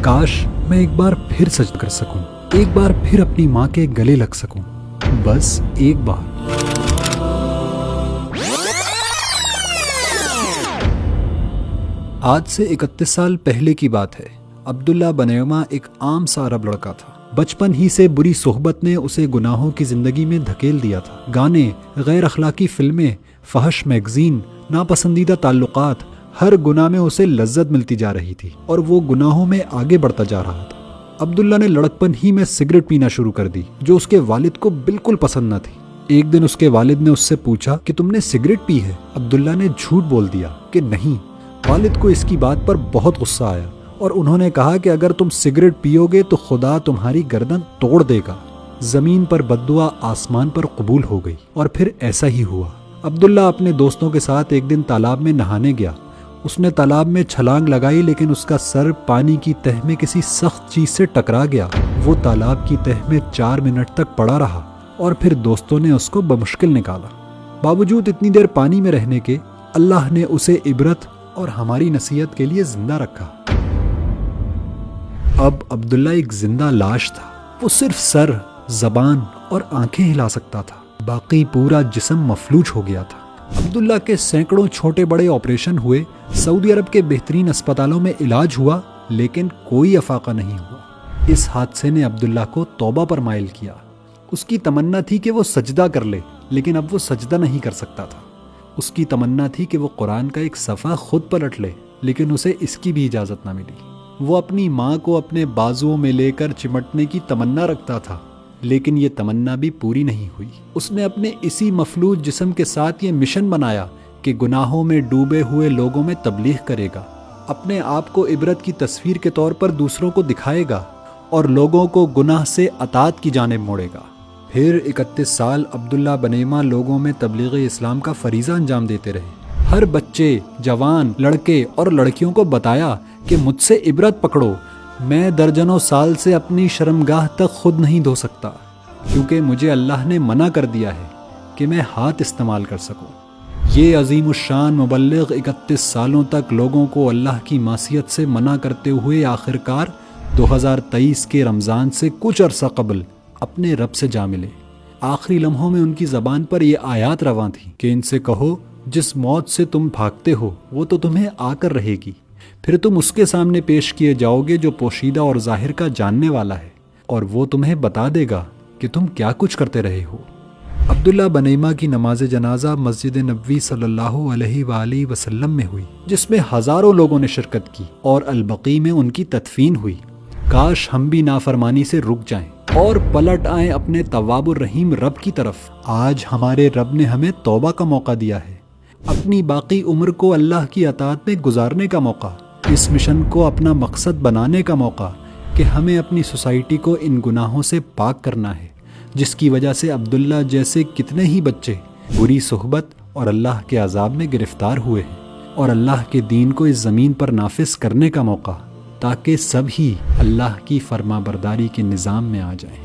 کاش میں ایک بار پھر سجدہ کر سکوں، ایک بار پھر اپنی ماں کے گلے لگ سکوں، بس ایک بار۔ آج سے 31 سال پہلے کی بات ہے۔ عبداللہ بنیما ایک عام سا عرب لڑکا تھا۔ بچپن ہی سے بری صحبت نے اسے گناہوں کی زندگی میں دھکیل دیا تھا۔ گانے، غیر اخلاقی فلمیں، فحش میگزین، ناپسندیدہ تعلقات، ہر گناہ میں اسے لذت ملتی جا رہی تھی اور وہ گناہوں میں آگے بڑھتا جا رہا تھا۔ عبداللہ نے لڑکپن ہی میں سگریٹ پینا شروع کر دی، جو اس کے والد کو بالکل پسند نہ تھی۔ ایک دن اس کے والد نے اس سے پوچھا کہ تم نے سگریٹ پی ہے؟ عبداللہ نے جھوٹ بول دیا کہ نہیں۔ والد کو اس کی بات پر بہت غصہ آیا اور انہوں نے کہا کہ اگر تم سگریٹ پیو گے تو خدا تمہاری گردن توڑ دے گا۔ زمین پر بددعا آسمان پر قبول ہو گئی اور پھر ایسا ہی ہوا۔ عبداللہ اپنے دوستوں کے ساتھ ایک دن تالاب میں نہانے گیا۔ اس نے تالاب میں چھلانگ لگائی لیکن اس کا سر پانی کی تہ میں کسی سخت چیز سے ٹکرا گیا۔ وہ تالاب کی تہ میں 4 منٹ تک پڑا رہا اور پھر دوستوں نے اس کو بمشکل نکالا۔ باوجود اتنی دیر پانی میں رہنے کے، اللہ نے اسے عبرت اور ہماری نصیحت کے لیے زندہ رکھا۔ اب عبداللہ ایک زندہ لاش تھا۔ وہ صرف سر، زبان اور آنکھیں ہلا سکتا تھا، باقی پورا جسم مفلوج ہو گیا تھا۔ عبداللہ کے سینکڑوں چھوٹے بڑے آپریشن ہوئے، سعودی عرب کے بہترین اسپتالوں میں علاج ہوا، لیکن کوئی افاقہ نہیں ہوا۔ اس حادثے نے عبداللہ کو توبہ پر مائل کیا۔ اس کی تمنا تھی کہ وہ سجدہ کر لے، لیکن اب وہ سجدہ نہیں کر سکتا تھا۔ اس کی تمنا تھی کہ وہ قرآن کا ایک صفحہ خود پلٹ لے، لیکن اسے اس کی بھی اجازت نہ ملی۔ وہ اپنی ماں کو اپنے بازوؤں میں لے کر چمٹنے کی تمنا رکھتا تھا، لیکن یہ تمنا بھی پوری نہیں ہوئی۔ اس نے اپنے اسی مفلوج جسم کے ساتھ یہ مشن بنایا کہ گناہوں میں ڈوبے ہوئے لوگوں میں تبلیغ کرے گا، اپنے آپ کو عبرت کی تصویر کے طور پر دوسروں کو دکھائے گا اور لوگوں کو گناہ سے اطاعت کی جانب موڑے گا۔ پھر 31 سال عبداللہ بنیما لوگوں میں تبلیغ اسلام کا فریضہ انجام دیتے رہے۔ ہر بچے، جوان، لڑکے اور لڑکیوں کو بتایا کہ مجھ سے عبرت پکڑو، میں درجنوں سال سے اپنی شرمگاہ تک خود نہیں دھو سکتا، کیونکہ مجھے اللہ نے منع کر دیا ہے کہ میں ہاتھ استعمال کر سکوں۔ یہ عظیم الشان مبلغ 31 سالوں تک لوگوں کو اللہ کی معصیت سے منع کرتے ہوئے آخرکار 2023 کے رمضان سے کچھ عرصہ قبل اپنے رب سے جا ملے۔ آخری لمحوں میں ان کی زبان پر یہ آیات رواں تھیں کہ ان سے کہو، جس موت سے تم بھاگتے ہو وہ تو تمہیں آ کر رہے گی، پھر تم اس کے سامنے پیش کیے جاؤ گے جو پوشیدہ اور ظاہر کا جاننے والا ہے، اور وہ تمہیں بتا دے گا کہ تم کیا کچھ کرتے رہے ہو۔ عبداللہ بنیما کی نماز جنازہ مسجد نبوی صلی اللہ علیہ وآلہ وسلم میں ہوئی، جس میں ہزاروں لوگوں نے شرکت کی اور البقیع میں ان کی تدفین ہوئی۔ کاش ہم بھی نافرمانی سے رک جائیں اور پلٹ آئیں اپنے تواب الرحیم رب کی طرف۔ آج ہمارے رب نے ہمیں توبہ کا موقع دیا ہے، اپنی باقی عمر کو اللہ کی اطاعت میں گزارنے کا موقع، اس مشن کو اپنا مقصد بنانے کا موقع کہ ہمیں اپنی سوسائٹی کو ان گناہوں سے پاک کرنا ہے، جس کی وجہ سے عبداللہ جیسے کتنے ہی بچے بری صحبت اور اللہ کے عذاب میں گرفتار ہوئے ہیں، اور اللہ کے دین کو اس زمین پر نافذ کرنے کا موقع، تاکہ سب ہی اللہ کی فرما برداری کے نظام میں آ جائیں۔